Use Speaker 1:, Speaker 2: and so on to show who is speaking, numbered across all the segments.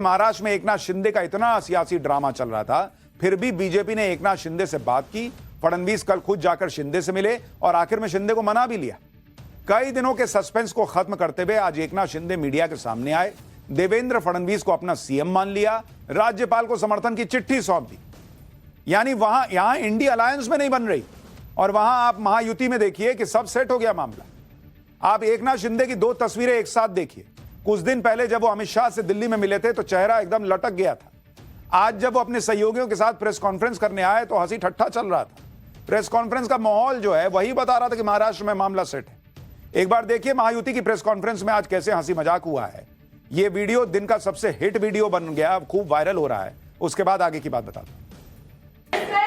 Speaker 1: महाराष्ट्र में एकनाथ शिंदे का इतना सियासी ड्रामा चल रहा था, फिर भी बीजेपी ने एकनाथ शिंदे से बात की। फडणवीस कल खुद जाकर शिंदे से मिले और आखिर में शिंदे को मना भी लिया। कई दिनों के सस्पेंस को खत्म करते हुए आज एकनाथ शिंदे मीडिया के सामने आए। देवेंद्र फडणवीस को अपना सीएम मान लिया, राज्यपाल को समर्थन की चिट्ठी सौंप दी। यानी यहां इंडिया अलायंस में नहीं बन रही, और वहां आप महायुति में देखिए कि सब सेट हो गया मामला। आप एकनाथ शिंदे की दो तस्वीरें एक साथ देखिए। कुछ दिन पहले जब वो अमित शाह से दिल्ली में मिले थे तो चेहरा एकदम लटक गया था। आज जब वो अपने सहयोगियों के साथ प्रेस कॉन्फ्रेंस करने आए तो हंसी ठट्ठा चल रहा था। प्रेस कॉन्फ्रेंस का माहौल जो है वही बता रहा था कि महाराष्ट्र में मामला सेट है। एक बार देखिए महायुति की प्रेस कॉन्फ्रेंस में आज कैसे हंसी मजाक हुआ है। ये वीडियो दिन का सबसे हिट वीडियो बन गया, खूब वायरल हो रहा है। उसके बाद आगे की बात बता दूं।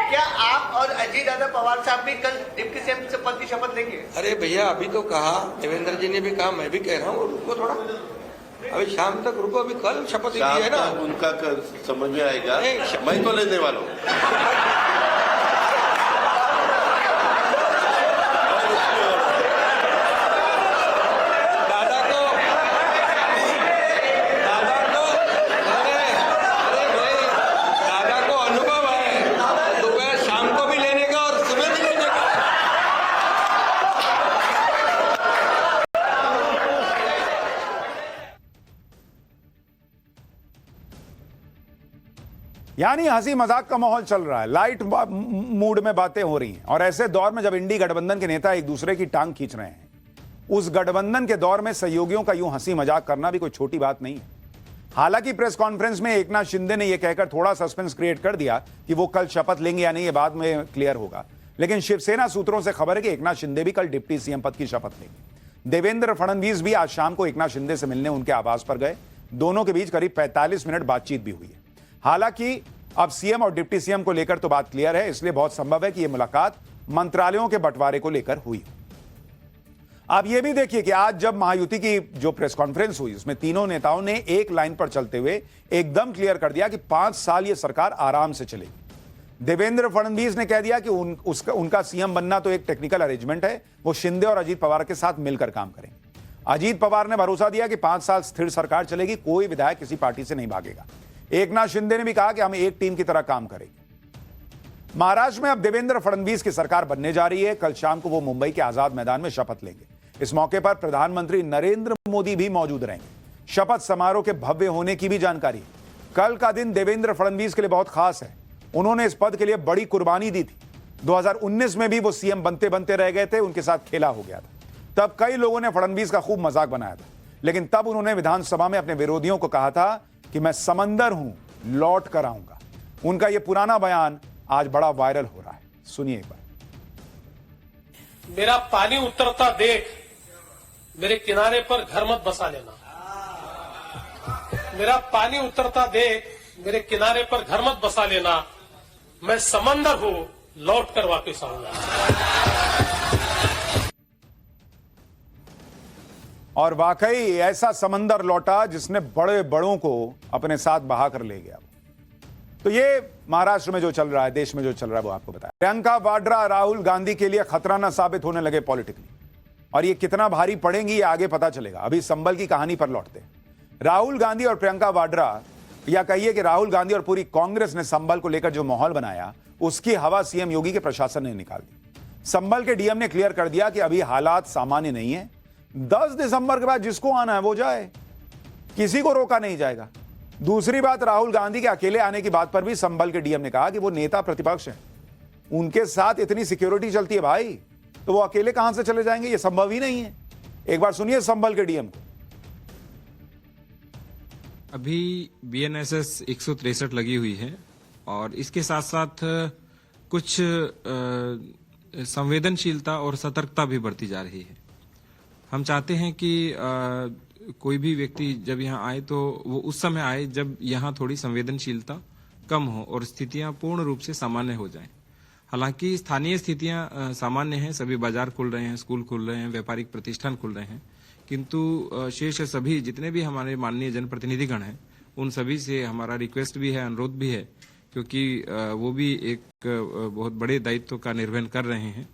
Speaker 2: क्या आप और अजीत दादा पवार साहब भी कल डिप्टी सीएम पद की शपथ लेंगे?
Speaker 3: अरे भैया, अभी तो कहा, देवेंद्र जी ने भी कहा, मैं भी कह रहा हूँ, रुको थोड़ा, अभी शाम तक रुको, अभी कल शपथ ली है ना।
Speaker 4: उनका समझ में आएगा, मैं तो लेने वाला हूँ।
Speaker 1: यानी हंसी मजाक का माहौल चल रहा है, लाइट मूड में बातें हो रही हैं। और ऐसे दौर में जब इंडी गठबंधन के नेता एक दूसरे की टांग खींच रहे हैं, उस गठबंधन के दौर में सहयोगियों का यूं हंसी मजाक करना भी कोई छोटी बात नहीं है। हालांकि प्रेस कॉन्फ्रेंस में एकनाथ शिंदे ने यह कहकर थोड़ा सस्पेंस क्रिएट कर दिया कि वो कल शपथ लेंगे या नहीं, ये बाद में क्लियर होगा। लेकिन शिवसेना सूत्रों से खबर है कि एकनाथ शिंदे भी कल डिप्टी सीएम पद की शपथ लेंगे। देवेंद्र फडणवीस भी आज शाम को एकनाथ शिंदे से मिलने उनके आवास पर गए। दोनों के बीच करीब 45 मिनट बातचीत भी हुई है। हालांकि अब सीएम और डिप्टी सीएम को लेकर तो बात क्लियर है, इसलिए बहुत संभव है कि यह मुलाकात मंत्रालयों के बंटवारे को लेकर हुई। आप यह भी देखिए कि आज जब महायुति की जो प्रेस कॉन्फ्रेंस हुई, उसमें तीनों नेताओं ने एक लाइन पर चलते हुए एकदम क्लियर कर दिया कि 5 साल यह सरकार आराम से चलेगी। देवेंद्र फडणवीस ने कह दिया कि उनका सीएम बनना तो एक टेक्निकल अरेंजमेंट है, वो शिंदे और अजीत पवार के साथ मिलकर काम करेंगे। अजीत पवार ने भरोसा दिया कि 5 साल स्थिर सरकार चलेगी, कोई विधायक किसी पार्टी से नहीं भागेगा। एकनाथ शिंदे ने भी कहा कि हम एक टीम की तरह काम करेंगे। महाराष्ट्र में अब देवेंद्र फडणवीस की सरकार बनने जा रही है। कल शाम को वो मुंबई के आजाद मैदान में शपथ लेंगे। इस मौके पर प्रधानमंत्री नरेंद्र मोदी भी मौजूद रहेंगे। शपथ समारोह के भव्य होने की भी जानकारी। कल का दिन देवेंद्र फडणवीस के लिए बहुत खास है। उन्होंने इस पद के लिए बड़ी कुर्बानी दी थी। 2019 में भी वो सीएम बनते बनते रह गए थे, उनके साथ खेला हो गया था। तब कई लोगों ने फडणवीस का खूब मजाक बनाया था, लेकिन तब उन्होंने विधानसभा में अपने विरोधियों को कहा था कि मैं समंदर हूं, लौट कर आऊंगा। उनका यह पुराना बयान आज बड़ा वायरल हो रहा है। सुनिए एक बार।
Speaker 5: मेरा पानी उतरता देख मेरे किनारे पर घर मत बसा लेना। मेरा पानी उतरता देख मेरे किनारे पर घर मत बसा लेना। मैं समंदर हूं, लौट कर वापस आऊंगा।
Speaker 1: और वाकई ऐसा समंदर लौटा जिसने बड़े बड़ों को अपने साथ बहा कर ले गया। तो ये महाराष्ट्र में जो चल रहा है, देश में जो चल रहा है, वो आपको बताया। प्रियंका वाड्रा राहुल गांधी के लिए खतरा न साबित होने लगे पॉलिटिकली, और ये कितना भारी पड़ेंगी ये आगे पता चलेगा। अभी संबल की कहानी पर लौटते हैं। राहुल गांधी और प्रियंका वाड्रा, या कहिए कि राहुल गांधी और पूरी कांग्रेस ने संबल को लेकर जो माहौल बनाया, उसकी हवा सीएम योगी के प्रशासन ने निकाल दी। संबल के डीएम ने क्लियर कर दिया कि अभी हालात सामान्य नहीं है। 10 दिसंबर के बाद जिसको आना है वो जाए, किसी को रोका नहीं जाएगा। दूसरी बात, राहुल गांधी के अकेले आने की बात पर भी संबल के डीएम ने कहा कि वो नेता प्रतिपक्ष हैं, उनके साथ इतनी सिक्योरिटी चलती है भाई, तो वो अकेले कहां से चले जाएंगे? ये संभव ही नहीं है। एक बार सुनिए संबल के डीएम को।
Speaker 6: अभी बीएनएसएस 163 लगी हुई है, और इसके साथ साथ कुछ संवेदनशीलता और सतर्कता भी बढ़ती जा रही है। हम चाहते हैं कि कोई भी व्यक्ति जब यहाँ आए तो वो उस समय आए जब यहाँ थोड़ी संवेदनशीलता कम हो और स्थितियाँ पूर्ण रूप से सामान्य हो जाएं। हालांकि स्थानीय स्थितियाँ सामान्य हैं, सभी बाजार खुल रहे हैं, स्कूल खुल रहे हैं, व्यापारिक प्रतिष्ठान खुल रहे हैं, किंतु शेष सभी जितने भी हमारे माननीय जनप्रतिनिधिगण हैं, उन सभी से हमारा रिक्वेस्ट भी है, अनुरोध भी है, क्योंकि वो भी एक बहुत बड़े दायित्व का निर्वहन कर रहे हैं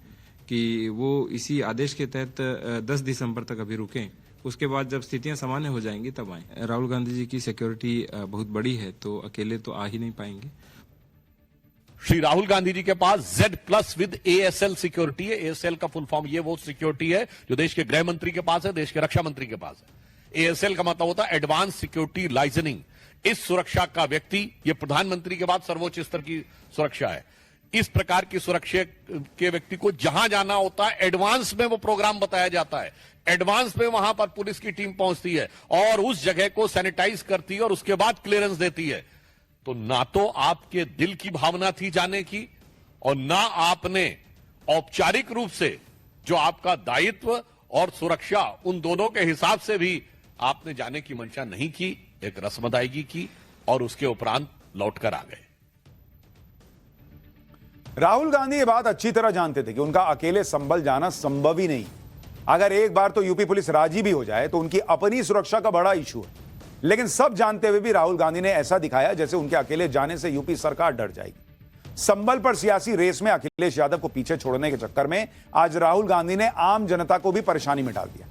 Speaker 6: कि वो इसी आदेश के तहत 10 दिसंबर तक अभी रुकें उसके बाद जब स्थितियां सामान्य हो जाएंगी तब आए। राहुल गांधी जी की सिक्योरिटी बहुत बड़ी है, तो अकेले तो आ ही नहीं पाएंगे।
Speaker 7: श्री राहुल गांधी जी के पास Z+ विद ASL सिक्योरिटी है। ASL का फुल फॉर्म ये वो सिक्योरिटी है जो देश के गृह मंत्री के पास है, देश के रक्षा मंत्री के पास है। ASL का मतलब होता है एडवांस सिक्योरिटी लाइसेंसिंग। इस सुरक्षा का व्यक्ति, ये प्रधानमंत्री के बाद सर्वोच्च स्तर की सुरक्षा है। इस प्रकार की सुरक्षा के व्यक्ति को जहां जाना होता है एडवांस में वो प्रोग्राम बताया जाता है, एडवांस में वहां पर पुलिस की टीम पहुंचती है और उस जगह को सैनिटाइज करती है और उसके बाद क्लियरेंस देती है। तो ना तो आपके दिल की भावना थी जाने की और ना आपने औपचारिक रूप से जो आपका दायित्व और सुरक्षा उन दोनों के हिसाब से भी आपने जाने की मंशा नहीं की, एक रस्म अदायगी की और उसके उपरांत लौटकर आ गए।
Speaker 1: राहुल गांधी ये बात अच्छी तरह जानते थे कि उनका अकेले संभल जाना संभव ही नहीं। अगर एक बार तो यूपी पुलिस राजी भी हो जाए तो उनकी अपनी सुरक्षा का बड़ा इशू है। लेकिन सब जानते हुए भी राहुल गांधी ने ऐसा दिखाया जैसे उनके अकेले जाने से यूपी सरकार डर जाएगी। संभल पर सियासी रेस में अखिलेश यादव को पीछे छोड़ने के चक्कर में आज राहुल गांधी ने आम जनता को भी परेशानी में डाल दिया।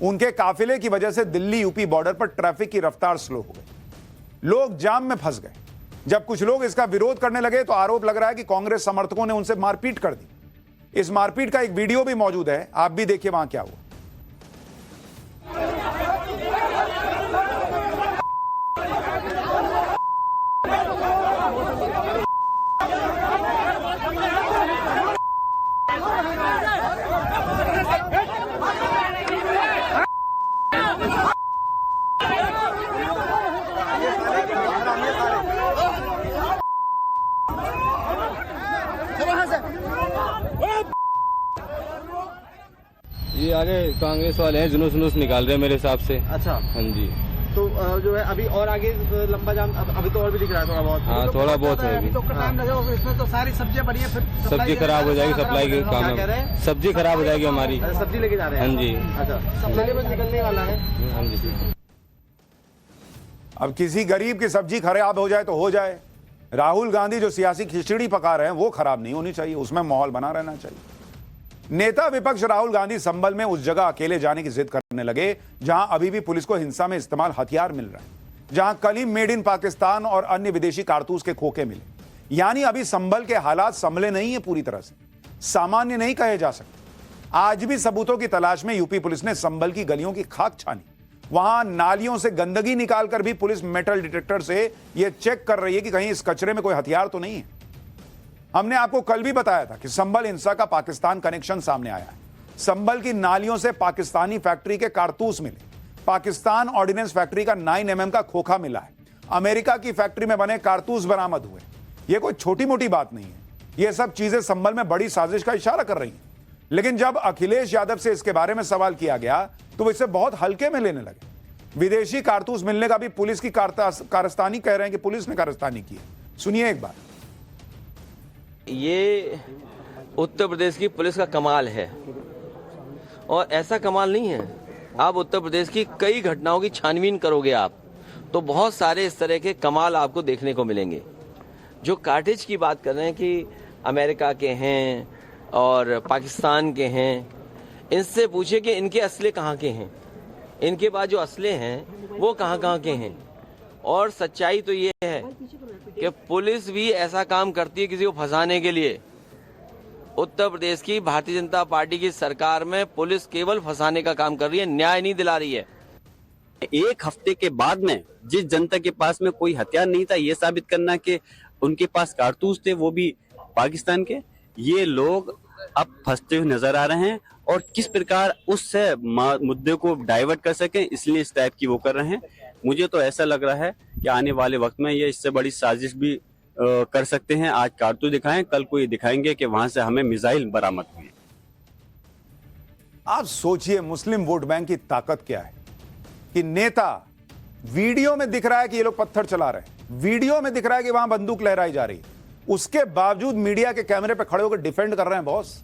Speaker 1: उनके काफिले की वजह से दिल्ली यूपी बॉर्डर पर ट्रैफिक की रफ्तार स्लो हो गई, लोग जाम में फंस गए। जब कुछ लोग इसका विरोध करने लगे तो आरोप लग रहा है कि कांग्रेस समर्थकों ने उनसे मारपीट कर दी। इस मारपीट का एक वीडियो भी मौजूद है, आप भी देखिए वहां क्या हुआ।
Speaker 8: ये आगे कांग्रेस वाले हैं, जुलूस जुलूस निकाल रहे हैं मेरे हिसाब से।
Speaker 2: अच्छा,
Speaker 8: हाँ जी।
Speaker 2: तो जो है अभी और आगे लंबा जाम अभी तो और भी दिख रहा है थोड़ा बहुत।
Speaker 8: हाँ, थोड़ा बहुत है अभी।
Speaker 2: तो टाइम लगेगा, इसमें तो सारी सब्जियां पड़ी है, फिर
Speaker 8: सब्जी खराब हो जाएगी, सप्लाई के काम में सब्जी खराब हो जाएगी हमारी।
Speaker 2: सब्जी लेके जा रहे हैं?
Speaker 8: हाँ जी।
Speaker 2: अच्छा, सब्जी बस निकलने वाला है।
Speaker 8: हाँ जी।
Speaker 1: अब किसी गरीब की सब्जी खराब हो जाए तो हो जाए, राहुल गांधी जो सियासी खिचड़ी पका रहे हैं वो खराब नहीं होनी चाहिए, उसमें माहौल बना रहना चाहिए। नेता विपक्ष राहुल गांधी संभल में उस जगह अकेले जाने की जिद करने लगे जहां अभी भी पुलिस को हिंसा में इस्तेमाल हथियार मिल रहा है, जहां कल ही मेड इन पाकिस्तान और अन्य विदेशी कारतूस के खोखे मिले। यानी अभी संभल के हालात संभले नहीं है, पूरी तरह से सामान्य नहीं कहे जा सकते। आज भी सबूतों की तलाश में यूपी पुलिस ने संभल की गलियों की खाक छानी। वहां नालियों से गंदगी निकालकर भी पुलिस मेटल डिटेक्टर से यह चेक कर रही है कि कहीं इस कचरे में कोई हथियार तो नहीं है। हमने आपको कल भी बताया था कि संभल हिंसा का पाकिस्तान कनेक्शन सामने आया है। संभल की नालियों से पाकिस्तानी फैक्ट्री के कारतूस मिले, पाकिस्तान ऑर्डिनेंस फैक्ट्री का 9mm का खोखा मिला है, अमेरिका की फैक्ट्री में बने कारतूस बरामद हुए। यह कोई छोटी मोटी बात नहीं है, यह सब चीजें संभल में बड़ी साजिश का इशारा कर रही हैं। लेकिन जब अखिलेश यादव से इसके बारे में सवाल किया गया तो वो इसे बहुत हल्के में लेने लगे। विदेशी कारतूस मिलने का भी पुलिस की कारस्तानी कह रहे हैं कि पुलिस ने कारस्तानी की है। सुनिए एक बार।
Speaker 9: ये उत्तर प्रदेश की पुलिस का कमाल है और ऐसा कमाल नहीं है। आप उत्तर प्रदेश की कई घटनाओं की छानबीन करोगे आप तो बहुत सारे इस तरह के कमाल आपको देखने को मिलेंगे। जो कार्टेज की बात कर रहे हैं कि अमेरिका के हैं और पाकिस्तान के हैं, इनसे पूछिए कि इनके असले कहाँ के हैं, इनके पास जो असले हैं वो कहाँ के हैं। और सच्चाई तो ये है कि पुलिस भी ऐसा काम करती है किसी को फंसाने के लिए। उत्तर प्रदेश की भारतीय जनता पार्टी की सरकार में पुलिस केवल फंसाने का काम कर रही है, न्याय नहीं दिला रही है।
Speaker 10: एक हफ्ते के बाद में जिस जनता के पास में कोई हथियार नहीं था, ये साबित करना कि उनके पास कारतूस थे वो भी पाकिस्तान के, ये लोग अब फंसते हुए नजर आ रहे हैं और किस प्रकार उससे मुद्दे को डाइवर्ट कर सकें इसलिए इस टाइप की वो कर रहे हैं। मुझे तो ऐसा लग रहा है कि आने वाले वक्त में ये इससे बड़ी साजिश भी कर सकते हैं। आज कारतूस दिखाएं, कल को ये दिखाएंगे कि वहां से हमें मिसाइल बरामद हुई।
Speaker 1: आप सोचिए मुस्लिम वोट बैंक की ताकत क्या है कि नेता वीडियो में दिख रहा है कि ये लोग पत्थर चला रहे हैं, वीडियो में दिख रहा है कि वहां बंदूक लहराई जा रही है, उसके बावजूद मीडिया के कैमरे पर खड़े होकर डिफेंड कर रहे हैं बॉस।